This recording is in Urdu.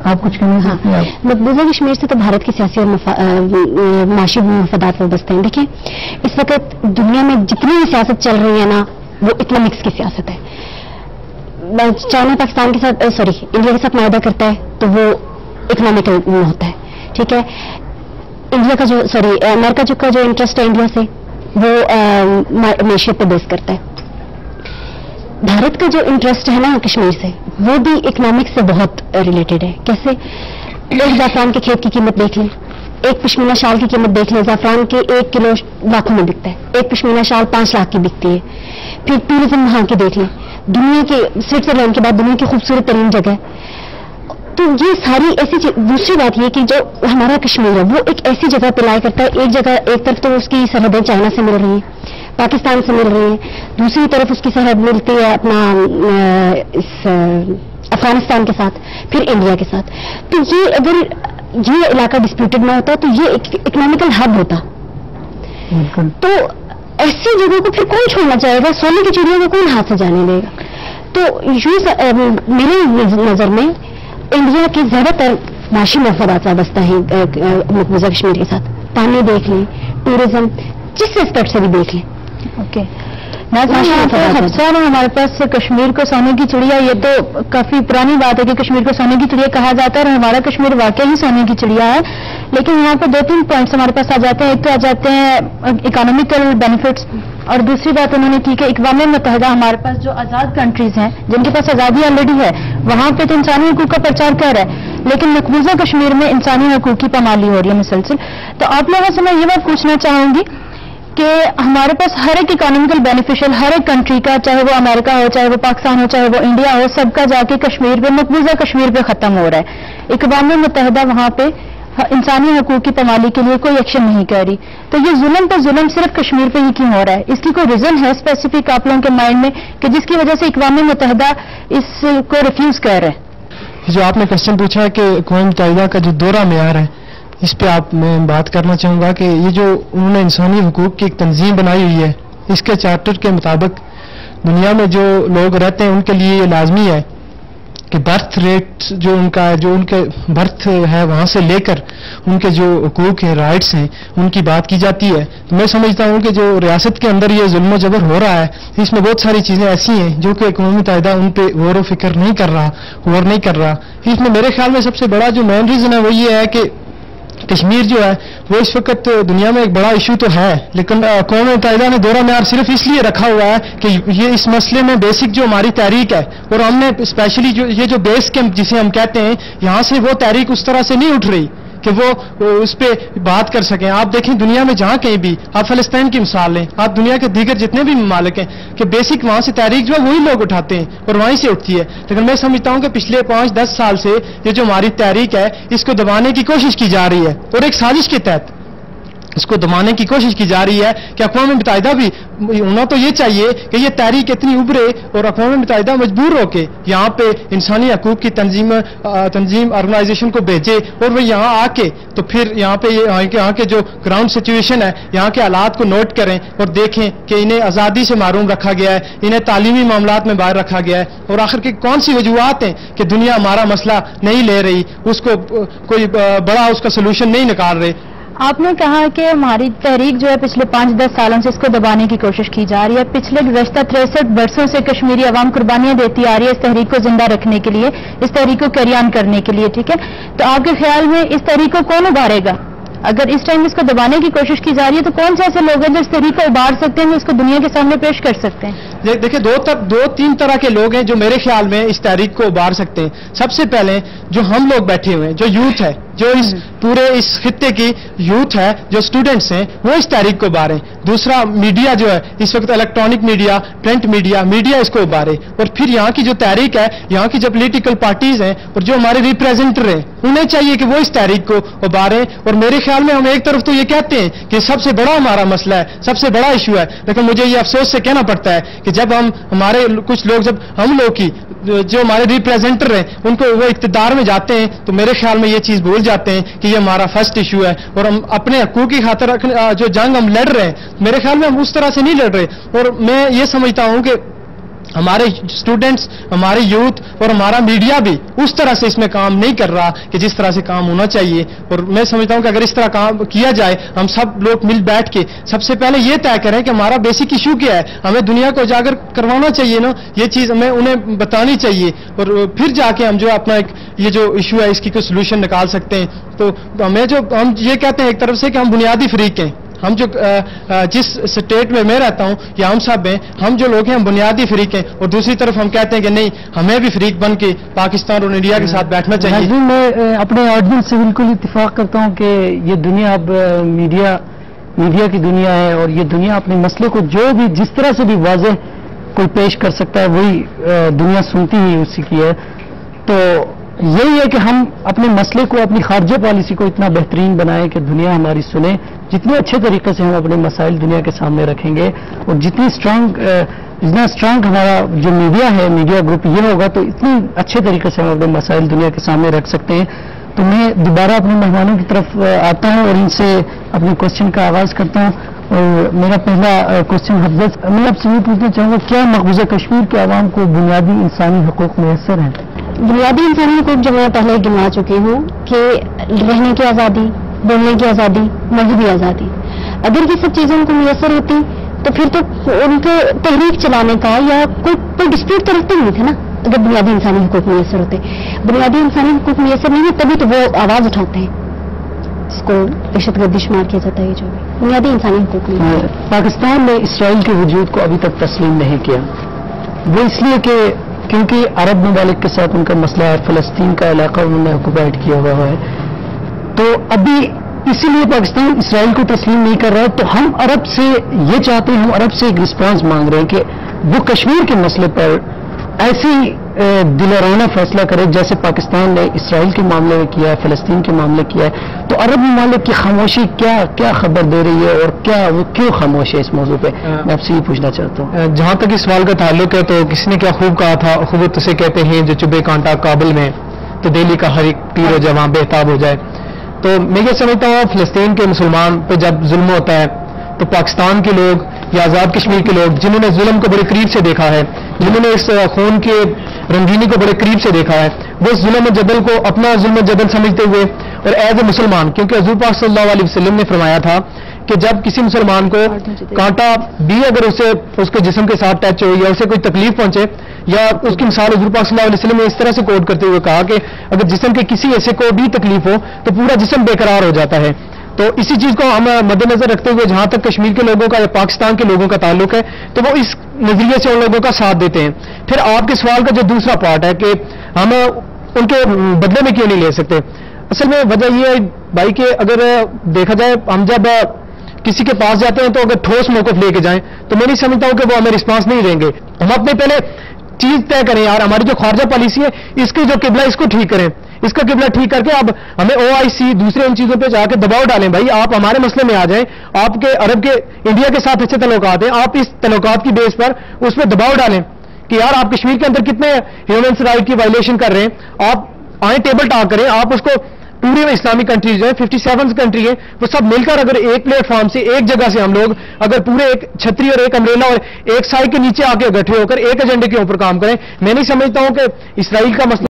آپ کچھ کہنا چاہتے ہیں؟ مقبوضہ کشمیر سے تو بھارت کی سیاسی اور معاشی مفادات وابستہ ہیں. دیکھیں اس وقت دنیا میں جتنی بھی سیاست چل رہی ہے نا وہ اکنامکس کی سیاست ہے. چائنا پاکستان کے ساتھ انڈیا کے ساتھ معاہدہ کرتا ہے تو وہ اکنامیکل ہوتا ہے. ٹھیک ہے, انڈیا کا امریکہ کا جو انٹرسٹ ہے انڈیا سے وہ معیشت پہ بیس کرتا ہے. بھارت کا جو انٹرسٹ ہے نا کشمیر سے وہ بھی اکنامکس سے بہت ریلیٹڈ ہے. کیسے؟ ایک زعفران کے کھیت کی قیمت دیکھ لیں, ایک پشمینہ شال کی قیمت دیکھ لیں. زعفران کے 1 کلو لاکھوں میں بکتا ہے, ایک پشمینہ شال 5 لاکھ کی بکتی ہے. پھر ٹورزم وہاں کی دیکھ لیں, دنیا کے سوئٹزرلینڈ کے بعد دنیا کی خوبصورت ترین جگہ ہے. تو یہ ساری ایسی دوسری بات یہ کہ جو ہمارا کشمیر ہے وہ ایک ایسی جگہ پہ لائے کرتا ہے. ایک طرف تو اس کی سرحدیں چائنا سے مل رہی ہیں, پاکستان سے مل رہی ہیں, دوسری طرف اس کی سرحد ملتی ہے اپنا افغانستان کے ساتھ, پھر انڈیا کے ساتھ. تو یہ اگر یہ علاقہ ڈسپیوٹڈ نہ ہوتا تو یہ اکنامیکل ہب ہوتا. تو ایسی جگہوں کو پھر کون چھوڑنا چاہے گا؟ سونے کی چڑیوں کو کون ہاتھ سے جانے دے گا؟ تو میری نظر میں انڈیا کے زیادہ تر معاشی مفادات وابستہ ہیں مقبوضہ کشمیر کے ساتھ. پانی دیکھ لیں, ٹورزم, جس اسپیکٹ سے بھی دیکھ لیں. اوکے, ہمارے پاس کشمیر کو سونے کی چڑیا, یہ تو کافی پرانی بات ہے کہ کشمیر کو سونے کی چڑیا کہا جاتا ہے اور ہمارا کشمیر واقعی ہی سونے کی چڑیا ہے. لیکن یہاں پہ 2-3 پوائنٹس ہمارے پاس آ جاتے ہیں. ایک تو آ جاتے ہیں اکنامیکل بینیفٹس, اور دوسری بات انہوں نے کی کہ اقوام متحدہ ہمارے پاس جو آزاد کنٹریز ہیں جن کے پاس آزادی آلریڈی ہے وہاں پہ تو انسانی حقوق کا پرچار کر رہا ہے, لیکن مقبوضہ کشمیر میں انسانی حقوق کی پامالی ہو رہی ہے مسلسل. تو آپ لوگوں سے میں یہ بات پوچھنا چاہوں گی کہ ہمارے پاس ہر ایک اکانومیکل بینیفیشل ہر ایک کنٹری کا, چاہے وہ امریکہ ہو, چاہے وہ پاکستان ہو, چاہے وہ انڈیا ہو, سب کا جا کے کشمیر پہ, مقبوضہ کشمیر پہ ختم ہو رہا ہے. اقوام متحدہ وہاں پہ انسانی حقوق کی پامالی کے لیے کوئی ایکشن نہیں کر رہی. تو یہ ظلم پہ ظلم صرف کشمیر پہ ہی کیوں ہو رہا ہے؟ اس کی کوئی ریزن ہے اسپیسیفک آپ لوگوں کے مائنڈ میں کہ جس کی وجہ سے اقوام متحدہ اس کو ریفیوز کر رہا ہے؟ جو آپ نے کوشچن پوچھا کہ اقوام متحدہ کا جو دورہ معیار ہے, اس پہ میں بات کرنا چاہوں گا کہ یہ جو انہوں نے انسانی حقوق کی ایک تنظیم بنائی ہوئی ہے, اس کے چارٹر کے مطابق دنیا میں جو لوگ رہتے ہیں ان کے لیے یہ لازمی ہے کہ برتھ ریٹ جو ان کا ہے, جو ان کے برتھ ہے وہاں سے لے کر ان کے جو حقوق ہیں, رائٹس ہیں, ان کی بات کی جاتی ہے. تو میں سمجھتا ہوں کہ جو ریاست کے اندر یہ ظلم و جبر ہو رہا ہے, اس میں بہت ساری چیزیں ایسی ہیں جو کہ اقوام متحدہ ان پہ غور و فکر نہیں کر رہا, غور نہیں کر رہا. اس میں میرے خیال میں سب سے بڑا جو مین ریزن ہے وہ یہ ہے کہ کشمیر جو ہے وہ اس وقت دنیا میں ایک بڑا ایشو تو ہے, لیکن اقوام متحدہ نے دورہ معیار صرف اس لیے رکھا ہوا ہے کہ یہ اس مسئلے میں بیسک جو ہماری تحریک ہے, اور ہم نے اسپیشلی یہ جو بیس کیمپ جسے ہم کہتے ہیں, یہاں سے وہ تحریک اس طرح سے نہیں اٹھ رہی کہ وہ اس پہ بات کر سکیں. آپ دیکھیں دنیا میں جہاں کہیں بھی, آپ فلسطین کی مثال لیں, آپ دنیا کے دیگر جتنے بھی ممالک ہیں, کہ بیسک وہاں سے تحریک جو ہے وہی لوگ اٹھاتے ہیں اور وہیں سے اٹھتی ہے. لیکن میں سمجھتا ہوں کہ پچھلے 5-10 سال سے یہ جو ہماری تحریک ہے اس کو دبانے کی کوشش کی جا رہی ہے, اور ایک سازش کے تحت اس کو دبانے کی کوشش کی جا رہی ہے کہ اقوام متحدہ بھی ہونا تو یہ چاہیے کہ یہ تحریک اتنی ابھرے اور اقوام متحدہ مجبور ہو کے یہاں پہ انسانی حقوق کی تنظیم آرگنائزیشن کو بھیجے, اور وہ یہاں آ کے تو پھر یہاں پہ یہاں کے جو گراؤنڈ سچویشن ہے, یہاں کے حالات کو نوٹ کریں اور دیکھیں کہ انہیں آزادی سے محروم رکھا گیا ہے, انہیں تعلیمی معاملات میں باہر رکھا گیا ہے, اور آخر کی کون سی وجوہات ہیں کہ دنیا ہمارا مسئلہ نہیں لے رہی, اس کو کوئی بڑا اس کا سلوشن نہیں نکال رہے. آپ نے کہا کہ ہماری تحریک جو ہے پچھلے 5-10 سالوں سے اس کو دبانے کی کوشش کی جا رہی ہے. پچھلے گزشتہ 63 برسوں سے کشمیری عوام قربانیاں دیتی آ رہی ہے اس تحریک کو زندہ رکھنے کے لیے, اس تحریک کو کیری آن کرنے کے لیے. ٹھیک ہے, تو آپ کے خیال میں اس تحریک کو کون ابھارے گا؟ اگر اس ٹائم اس کو دبانے کی کوشش کی جا رہی ہے تو کون سے ایسے لوگ ہیں جو اس تحریک کو ابھار سکتے ہیں, جو اس کو دنیا کے سامنے پیش کر سکتے ہیں؟ دیکھیں 2-3 طرح کے لوگ ہیں جو میرے خیال میں اس تحریک کو ابھار سکتے ہیں. سب سے پہلے جو ہم لوگ بیٹھے ہوئے ہیں, جو یوتھ ہے, جو اس پورے اس خطے کی یوتھ ہے, جو اسٹوڈنٹس ہیں, وہ اس تحریک کو ابھاریں. دوسرا میڈیا جو ہے اس وقت الیکٹرانک میڈیا, پرنٹ میڈیا اس کو ابھارے. اور پھر یہاں کی جو تحریک ہے, یہاں کی جو پولیٹیکل پارٹیز ہیں اور جو ہمارے ریپریزنٹر ہیں, انہیں چاہیے کہ وہ اس تحریک کو ابھاریں. اور میرے خیال میں ہم ایک طرف تو یہ کہتے ہیں کہ سب سے بڑا ہمارا مسئلہ ہے, سب سے بڑا ایشو ہے, لیکن مجھے یہ افسوس سے کہنا پڑتا ہے کہ جب ہمارے کچھ لوگ, جب ہم لوگ کی جو ہمارے ریپریزنٹر ہیں ان کو وہ اقتدار میں جاتے ہیں تو میرے خیال میں یہ چیز بھول جاتے ہیں کہ یہ ہمارا فرسٹ ایشو ہے, اور ہم اپنے حقوق کی خاطر جو جنگ ہم لڑ رہے ہیں, میرے خیال میں ہم اس طرح سے نہیں لڑ رہے. اور میں یہ سمجھتا ہوں کہ ہمارے اسٹوڈنٹس، ہمارے یوتھ اور ہمارا میڈیا بھی اس طرح سے اس میں کام نہیں کر رہا کہ جس طرح سے کام ہونا چاہیے. اور میں سمجھتا ہوں کہ اگر اس طرح کام کیا جائے، ہم سب لوگ مل بیٹھ کے سب سے پہلے یہ طے کریں کہ ہمارا بیسک ایشو کیا ہے، ہمیں دنیا کو اجاگر کروانا چاہیے نا، یہ چیز ہمیں انہیں بتانی چاہیے، اور پھر جا کے ہم جو اپنا ایک یہ جو ایشو ہے اس کی کوئی سولوشن نکال سکتے ہیں. تو ہم یہ کہتے ہیں ایک طرف سے کہ ہم بنیادی فریق ہیں، ہم جو جس اسٹیٹ میں رہتا ہوں یا ہم سب ہیں، ہم جو لوگ ہیں ہم بنیادی فریق ہیں، اور دوسری طرف ہم کہتے ہیں کہ نہیں، ہمیں بھی فریق بن کے پاکستان اور انڈیا کے ساتھ بیٹھنا چاہیے. میں اپنے آڈینس سے بالکل اتفاق کرتا ہوں کہ یہ دنیا اب میڈیا کی دنیا ہے، اور یہ دنیا اپنے مسئلے کو جو بھی جس طرح سے بھی واضح کوئی پیش کر سکتا ہے وہی دنیا سنتی ہی اسی کی ہے. تو یہی ہے کہ ہم اپنے مسئلے کو، اپنی خارجہ پالیسی کو اتنا بہترین بنائیں کہ دنیا ہماری سنے. جتنے اچھے طریقے سے ہم اپنے مسائل دنیا کے سامنے رکھیں گے، اور جتنا اسٹرانگ ہمارا جو میڈیا ہے، میڈیا گروپ یہ ہوگا، تو اتنے اچھے طریقے سے ہم اپنے مسائل دنیا کے سامنے رکھ سکتے ہیں. تو میں دوبارہ اپنے مہمانوں کی طرف آتا ہوں اور ان سے اپنے کوشچن کا آغاز کرتا ہوں. اور میرا پہلا کوشچن حضرت، میں آپ سے یہ پوچھنا چاہوں گا، کیا مقبوضہ کشمیر کے عوام کو بنیادی انسانی حقوق میسر ہیں؟ بنیادی انسانی حقوق جو میں پہلے گنوا چکی ہوں کہ رہنے کی آزادی، بولنے کی آزادی، مذہبی آزادی، اگر یہ سب چیزیں ان کو میسر ہوتی تو پھر تو ان کو تحریک چلانے کا یا کوئی ڈسپیوٹ تو رکھتے نہیں تھے نا. اگر بنیادی انسانی حقوق میسر ہوتے، بنیادی انسانی حقوق میسر نہیں ہے تبھی تو وہ آواز اٹھاتے ہیں جس کو دہشت گردی شمار کیا جاتا ہے. جو بنیادی انسانی حقوق نہیں. پاکستان نے اسرائیل کے وجود کو ابھی تک تسلیم نہیں کیا، وہ اس لیے کہ کیونکہ عرب ممالک کے ساتھ ان کا مسئلہ ہے، فلسطین کا علاقہ انہوں نے آکوپائڈ کیا ہوا ہے. تو ابھی اسی لیے پاکستان اسرائیل کو تسلیم نہیں کر رہا ہے. تو ہم عرب سے یہ چاہتے ہیں، ہم عرب سے ایک رسپانس مانگ رہے ہیں کہ وہ کشمیر کے مسئلے پر ایسی دلارانہ فیصلہ کرے جیسے پاکستان نے اسرائیل کے معاملے میں کیا ہے، فلسطین کے معاملے کیا ہے. تو عرب ممالک کی خاموشی کیا خبر دے رہی ہے، اور وہ کیوں خاموش ہے اس موضوع پہ؟ میں آپ سے یہ پوچھنا چاہتا ہوں. جہاں تک اس سوال کا تعلق ہے تو کسی نے کیا خوب کہا تھا، خوبت اسے کہتے ہیں جو چبھے کانٹا کابل میں، تو دہلی کا ہر ایک پیر و جواں بےتاب ہو جائے. تو میں یہ سمجھتا ہوں فلسطین کے مسلمان پہ جب ظلم ہوتا ہے تو پاکستان کے لوگ یا آزاد کشمیر کے لوگ جنہوں نے ظلم کو بڑے قریب سے دیکھا ہے، جنہوں نے اس خون کے رنگینی کو بڑے قریب سے دیکھا ہے، وہ اس ظلم جدل کو اپنا ظلم جدل سمجھتے ہوئے اور ایز اے مسلمان، کیونکہ حضور پاک صلی اللہ علیہ وسلم نے فرمایا تھا کہ جب کسی مسلمان کو کانٹا بھی اگر اس کے جسم کے ساتھ ٹچ ہو یا اسے کوئی تکلیف پہنچے، یا اس کی مثال حضور پاک صلی اللہ علیہ وسلم نے اس طرح سے کوٹ کرتے ہوئے کہا کہ اگر جسم کے کسی ایسے کو بھی تکلیف ہو تو پورا جسم بے قرار ہو جاتا ہے. تو اسی چیز کو ہم مد نظر رکھتے ہوئے جہاں تک کشمیر کے لوگوں کا یا پاکستان کے لوگوں کا تعلق ہے تو وہ اس نظریے سے ان لوگوں کا ساتھ دیتے ہیں. پھر آپ کے سوال کا جو دوسرا پارٹ ہے کہ ہم ان کے بدلے میں کیوں نہیں لے سکتے، اصل میں وجہ یہ ہے بھائی کہ اگر دیکھا جائے ہم جب کسی کے پاس جاتے ہیں تو اگر ٹھوس موقف لے کے جائیں تو میں نہیں سمجھتا ہوں کہ وہ ہمیں رسپانس نہیں دیں گے. ہم اپنے پہلے چیز طے کریں یار، ہماری جو خارجہ پالیسی ہے اس کی جو قبلہ اس کو ٹھیک کریں، اس کا قبلہ ٹھیک کر کے اب ہمیں OIC دوسرے ان چیزوں پہ جا کے دباؤ ڈالیں. بھائی آپ ہمارے مسئلے میں آ جائیں، آپ کے عرب کے انڈیا کے ساتھ اچھے تعلقات ہیں، آپ اس تعلقات کی بیس پر اس پہ دباؤ ڈالیں کہ یار آپ کشمیر کے اندر کتنے ہیومنس رائٹ کی وائلیشن کر رہے ہیں، آپ آئیں ٹیبل ٹاک کریں. آپ اس کو پورے اسلامی کنٹریز جو ہیں 57 کنٹری ہیں وہ سب مل کر اگر ایک پلیٹ فارم سے ایک جگہ سے ہم لوگ اگر پورے ایک چھتری اور ایک امبریلا اور ایک سائے کے نیچے آ کے اکٹھے ہو کر ایک ایجنڈے کے اوپر کام کریں، میں نہیں سمجھتا ہوں کہ اسرائیل کا مسئلہ